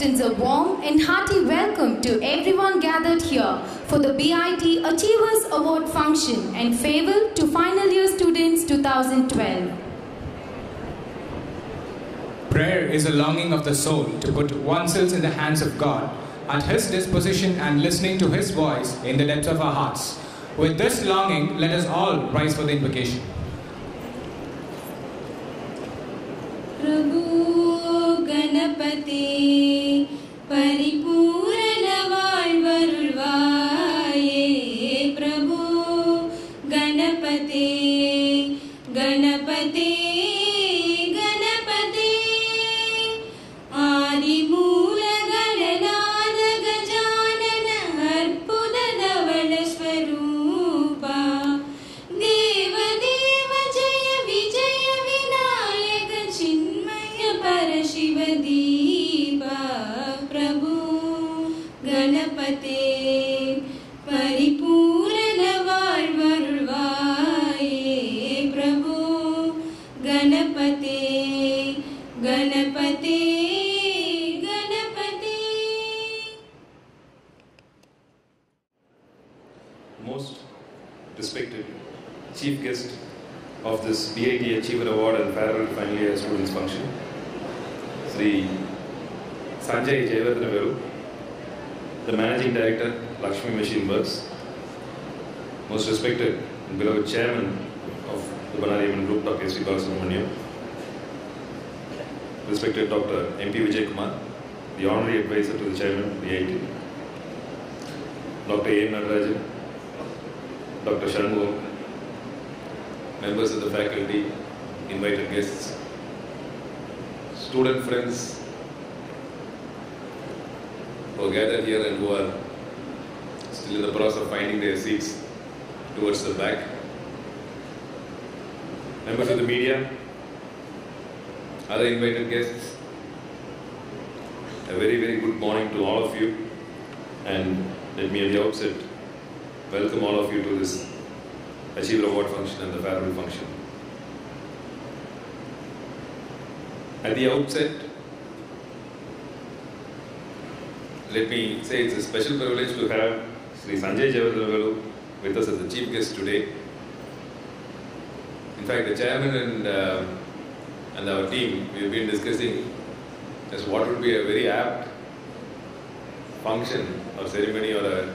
extends a warm and hearty welcome to everyone gathered here for the BIT Achievers Award function and farewell to final year students 2012. Prayer is a longing of the soul to put oneself in the hands of God, at His disposition and listening to His voice in the depths of our hearts. With this longing, let us all rise for the invocation. Prabhu Ganapati Paripurana Valvarulvaye Prabhu Ganapati Ganapati Ganapati Adimula Gananada Gajanana Arpuda Dhavala Swarupa Deva Deva Jaya Vijaya Vinayaka Chinmaya Parashiva Deepa Prabhu Ganapate Paripurana Valvarulvaye Prabhu Ganapate Ganapate Ganapate. Most respected chief guest of this BIT Achiever Award and Farewell Final Year Students Function, Sri Sanjay Jayawardena, the Managing Director, Lakshmi Machine Works, most respected and beloved Chairman of the Banariaman Group, Dr. S. V. Balasubramaniam, respected Dr. M. P. Vijay Kumar, the Honorary Advisor to the Chairman of BIT, Dr. A. Natarajan, Dr. Shanmugam, members of the faculty, invited guests, student friends who are gathered here and who are still in the process of finding their seats towards the back, members of the media, other invited guests, a very, very good morning to all of you, and let me at the outset welcome all of you to this Achiever Award function and the farewell function. At the outset, let me say it's a special privilege to have Sri Sanjay Jayawardena with us as the chief guest today. In fact, the chairman and our team, we have been discussing just what would be a very apt function or ceremony or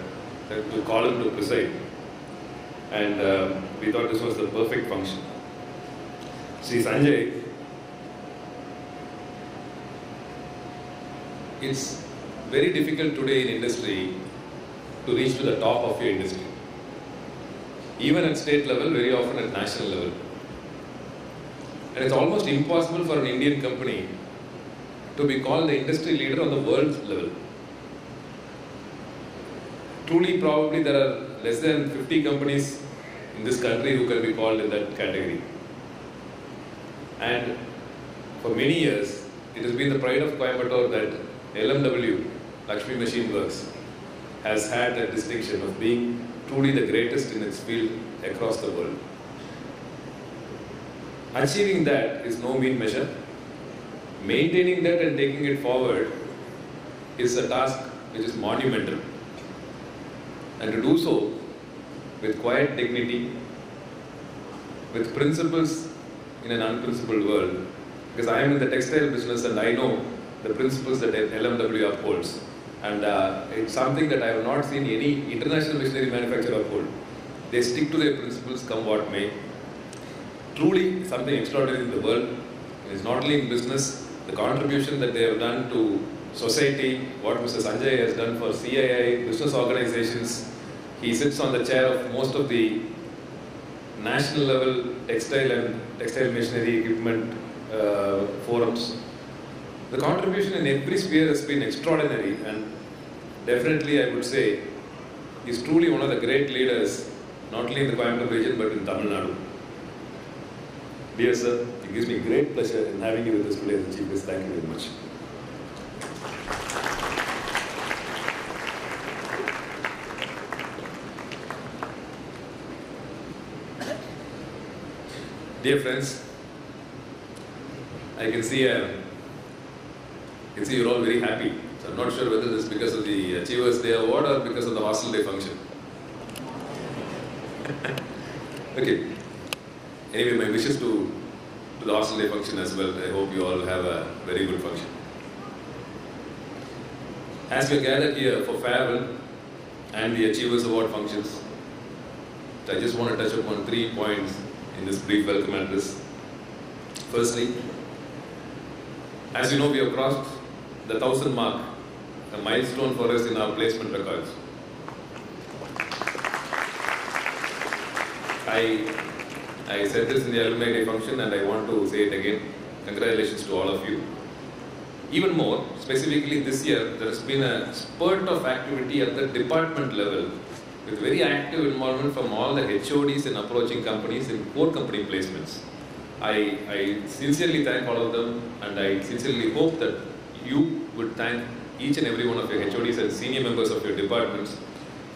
to call him to preside. And we thought this was the perfect function. Sri Sanjay, it's very difficult today in industry to reach to the top of your industry. Even at state level, very often at national level. And it's almost impossible for an Indian company to be called the industry leader on the world level. Truly, probably there are less than 50 companies in this country who can be called in that category. And for many years, it has been the pride of Coimbatore that LMW, Lakshmi Machine Works, has had that distinction of being truly the greatest in its field across the world. Achieving that is no mean measure. Maintaining that and taking it forward is a task which is monumental. And to do so with quiet dignity, with principles in an unprincipled world, because I am in the textile business and I know the principles that LMW upholds. And it's something that I have not seen any international machinery manufacturer uphold. They stick to their principles come what may. Truly something extraordinary in the world. It's not only in business, the contribution that they have done to society, what Mr. Sanjay has done for CII, business organizations. He sits on the chair of most of the national level textile and textile machinery equipment forums. The contribution in every sphere has been extraordinary, and definitely I would say he's truly one of the great leaders, not only in the Coimbatore region but in Tamil Nadu. Dear sir, it gives me great pleasure in having you with us today as the chief guest. Thank you very much. Dear friends, I can see you're all very happy. So So I'm not sure whether this is because of the Achievers Day Award or because of the Hostel Day function. Okay. Anyway, my wishes to the Hostel Day function as well. I hope you all have a very good function. As we are gathered here for farewell and the Achievers Award functions, I just want to touch upon 3 points in this brief welcome address. Firstly, as you know, we have crossed the 1,000 mark, a milestone for us in our placement records. I said this in the Alumni Day function and I want to say it again. Congratulations to all of you. Even more, specifically this year, there has been a spurt of activity at the department level with very active involvement from all the HODs in approaching companies in core company placements. I sincerely thank all of them and I sincerely hope that you would thank each and every one of your HODs and senior members of your departments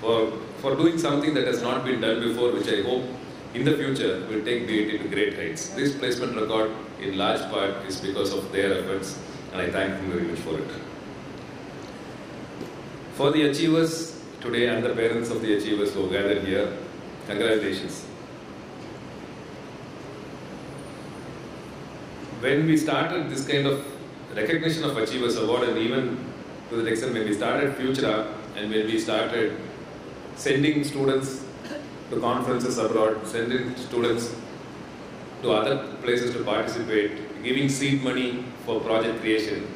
for doing something that has not been done before, which I hope in the future will take BIT to great heights. This placement record in large part is because of their efforts and I thank them very much for it. For the achievers today and the parents of the achievers who have gathered here, congratulations. When we started this kind of recognition of Achievers Award, and even to the extent when we started Futura and when we started sending students to conferences abroad, sending students to other places to participate, giving seed money for project creation,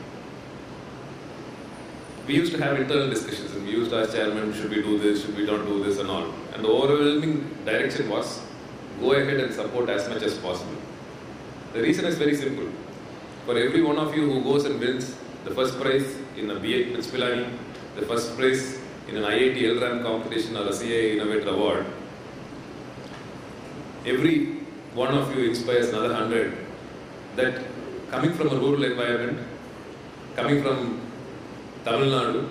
we used to have internal discussions and we used to ask chairman, should we do this, should we not do this and all. And the overwhelming direction was, go ahead and support as much as possible. The reason is very simple. For every one of you who goes and wins the first prize in a B.A. Prince Pilani, the first prize in an IIT LRAM competition or a CIA Innovator Award, every one of you inspires another 100 that coming from a rural environment, coming from Tamil Nadu,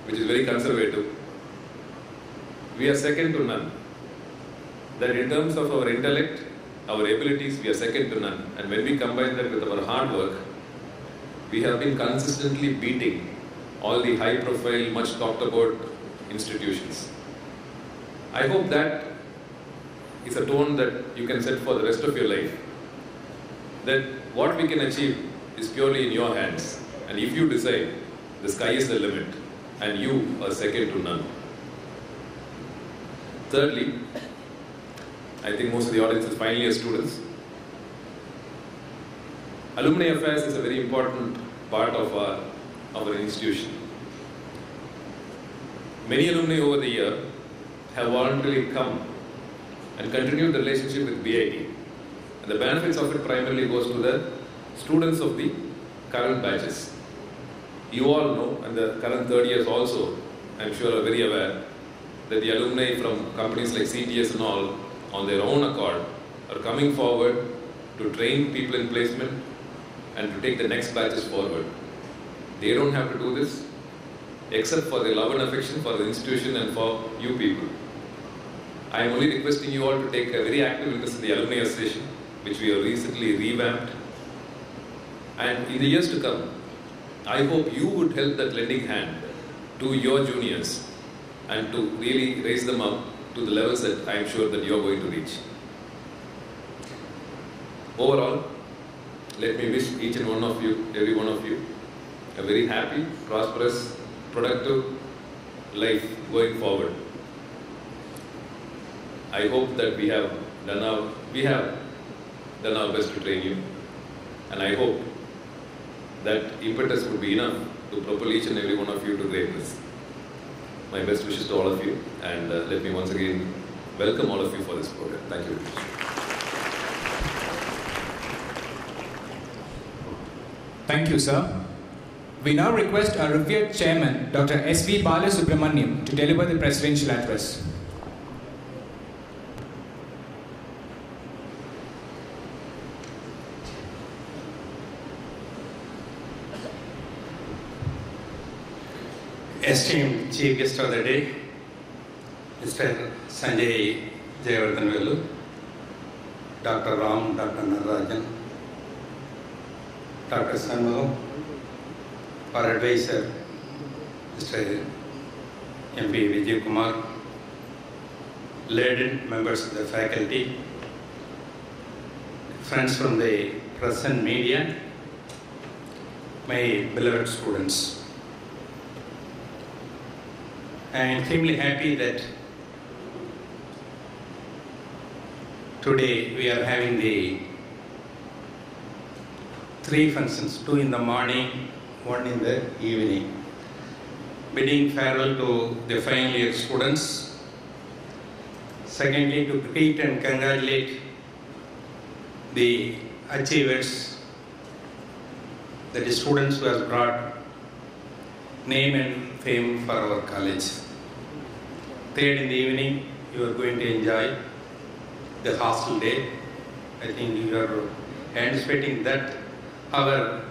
which is very conservative, we are second to none. That in terms of our intellect, our abilities, we are second to none. And when we combine that with our hard work, we have been consistently beating all the high profile, much talked about institutions. I hope that is a tone that you can set for the rest of your life. That what we can achieve is purely in your hands. And if you decide, the sky is the limit and you are second to none. Thirdly, I think most of the audience is final year students. Alumni affairs is a very important part of our institution. Many alumni over the year have voluntarily come and continued the relationship with BIT. And the benefits of it primarily goes to the students of the current batches. You all know, and the current third years also, I'm sure are very aware, that the alumni from companies like CTS and all, on their own accord, are coming forward to train people in placement and to take the next batches forward. They don't have to do this, except for their love and affection for the institution and for you people. I am only requesting you all to take a very active interest in the Alumni Association, which we have recently revamped. And in the years to come, I hope you would help that lending hand to your juniors and to really raise them up to the levels that I am sure that you are going to reach. Overall, let me wish each and one of you, every one of you, a very happy, prosperous, productive life going forward. I hope that we have done our best to train you, and I hope that impetus would be enough to propel each and every one of you to greatness. My best wishes to all of you, and let me once again welcome all of you for this program. Thank you very much. Thank you, sir. We now request our revered chairman, Dr. S.V. Balasubramaniam, to deliver the presidential address. Esteemed Chief Guest of the Day, Mr. Sanjay Jayawardhan, Dr. Ram, Dr. Narajan, Dr. Sanu, our advisor, Mr. MP Vijay Kumar, laden members of the faculty, friends from the press and media, my beloved students. I am extremely happy that today we are having the 3 functions, 2 in the morning, 1 in the evening. Bidding farewell to the final year students. Secondly, to greet and congratulate the achievers, the students who have brought name and fame for our college. Third, in the evening, you are going to enjoy the hostel day. I think you are anticipating that. However,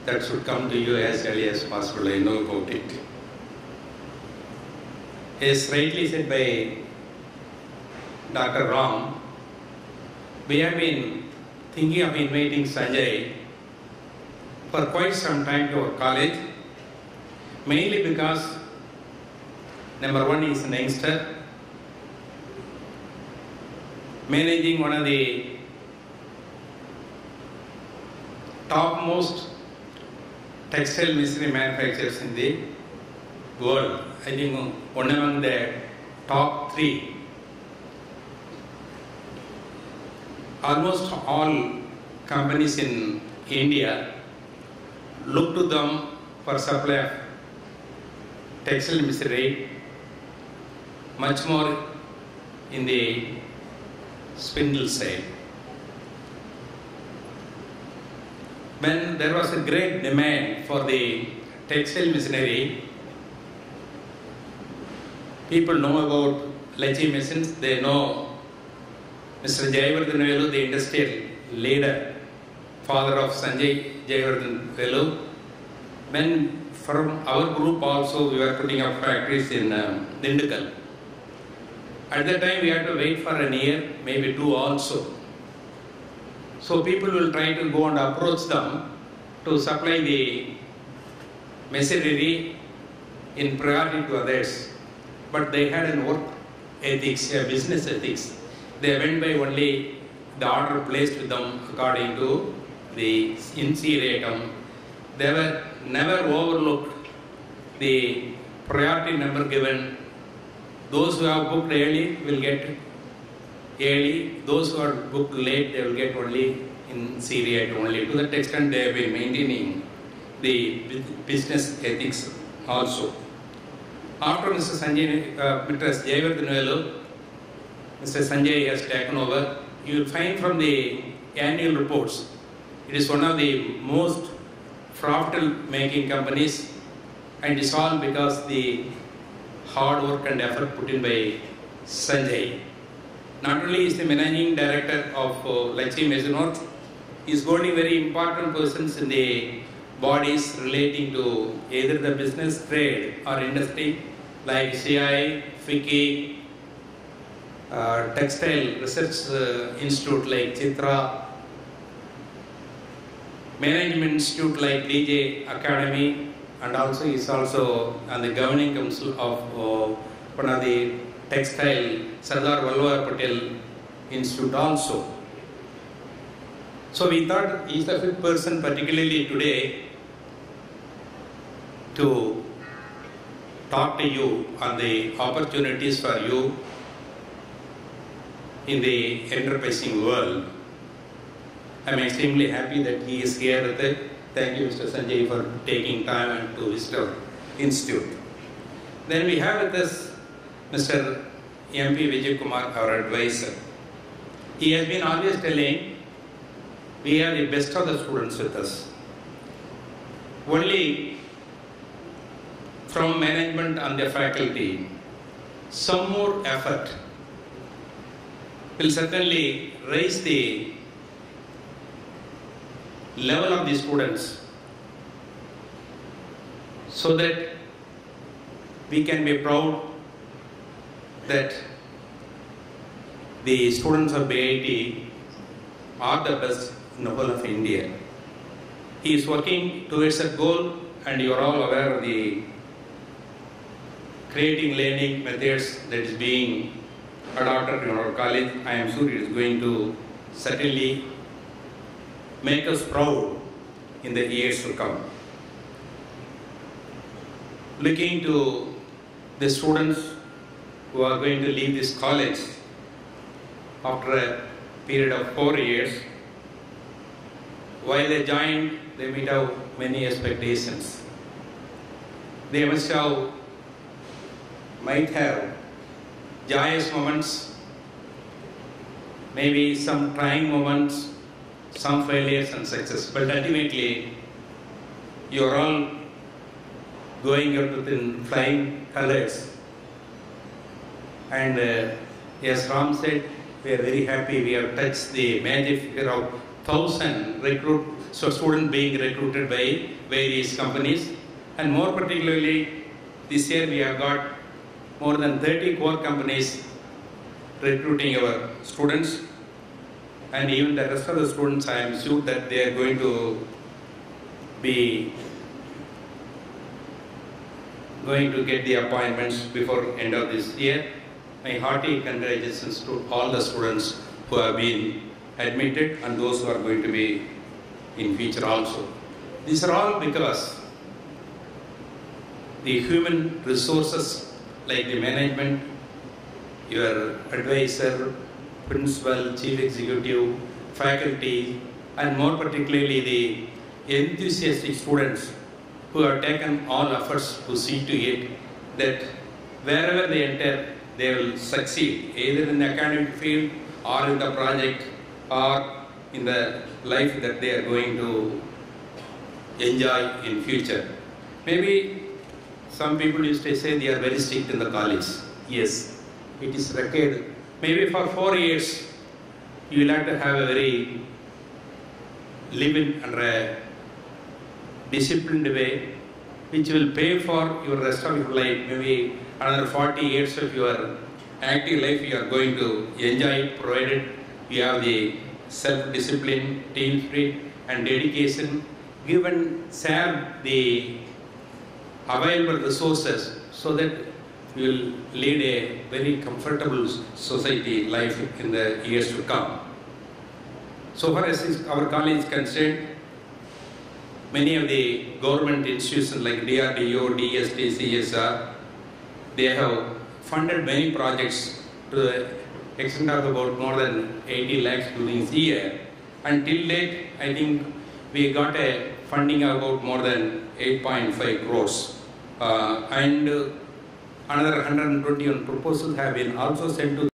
that should come to you as early as possible. I know about it. As rightly said by Dr. Ram, we have been thinking of inviting Sanjay for quite some time to our college, mainly because number 1 is an youngster, managing one of the topmost textile machinery manufacturers in the world. I think one among the top 3. Almost all companies in India look to them for supply of textile machinery, much more in the spindle side. When there was a great demand for the textile machinery, people know about Lachi machines, they know Mr. Jayavardhan Velu, the industrial leader, father of Sanjay Jayavardhan Velu. When from our group also we were putting up factories in Dindigul. At that time we had to wait for a year, maybe 2 also. So people will try to go and approach them to supply the machinery in priority to others. But they had a work ethics, a business ethics. They went by only the order placed with them according to the seriatim. They were never overlooked the priority number given. Those who have booked early will get early. Those who are booked late, they will get only in seriatim only. To that extent, they have been maintaining the business ethics also. After Mr. Jayavardhan Velu, Mr. Sanjay has taken over. You will find from the annual reports, it is one of the most profitable making companies, and it is all because the hard work and effort put in by Sanjay. Not only is the managing director of Lachi Machinery, he is holding very important positions in the bodies relating to either the business, trade or industry like CI, FICCI, Textile Research Institute like Chitra, Management Institute like DJ Academy, and also is also on the governing council of one of the textile Sardar Vallabhbhai Patel Institute also. So we thought he is the fifth person particularly today to talk to you on the opportunities for you in the enterprising world. I am extremely happy that he is here with it. Thank you, Mr. Sanjay, for taking time to visit our institute. Then we have with us Mr. MP Vijay Kumar, our advisor. He has been always telling we have the best of the students with us. Only from management and the faculty, some more effort will certainly raise the level of the students so that we can be proud that the students of BIT are the best in the whole of India. He is working towards that goal, and you are all aware of the creating learning methods that is being adopted in our college. I am sure it is going to certainly make us proud in the years to come. Looking to the students who are going to leave this college after a period of 4 years, while they join, they might have many expectations. They might have joyous moments, maybe some trying moments, some failures and success. But ultimately, you are all going out within flying colors. And as Ram said, we are very happy we have touched the magic figure of 1,000 students being recruited by various companies. And more particularly, this year we have got more than 30 core companies recruiting our students. And even the rest of the students, I am sure that they are going to get the appointments before end of this year. My hearty congratulations to all the students who have been admitted and those who are going to be in future also. These are all because the human resources like the management, your advisor, principal, chief executive, faculty, and more particularly the enthusiastic students who have taken all efforts to see to it that wherever they enter, they will succeed, either in the academic field or in the project or in the life that they are going to enjoy in future. Maybe some people used to say they are very strict in the college. Yes, it is required. Maybe for 4 years, you will have to have a very living under a disciplined way, which will pay for your rest of your life. Maybe another 40 years of your active life you are going to enjoy it, provided you have the self-discipline, team spirit and dedication. Give and share the available resources so that you will lead a very comfortable society life in the years to come. So far as our college is concerned, many of the government institutions like DRDO, DST, CSR, they have funded many projects to the extent of about more than 80 lakhs during this year. Until date, I think we got a funding of about more than 8.5 crores. And another 121 proposals have been also sent to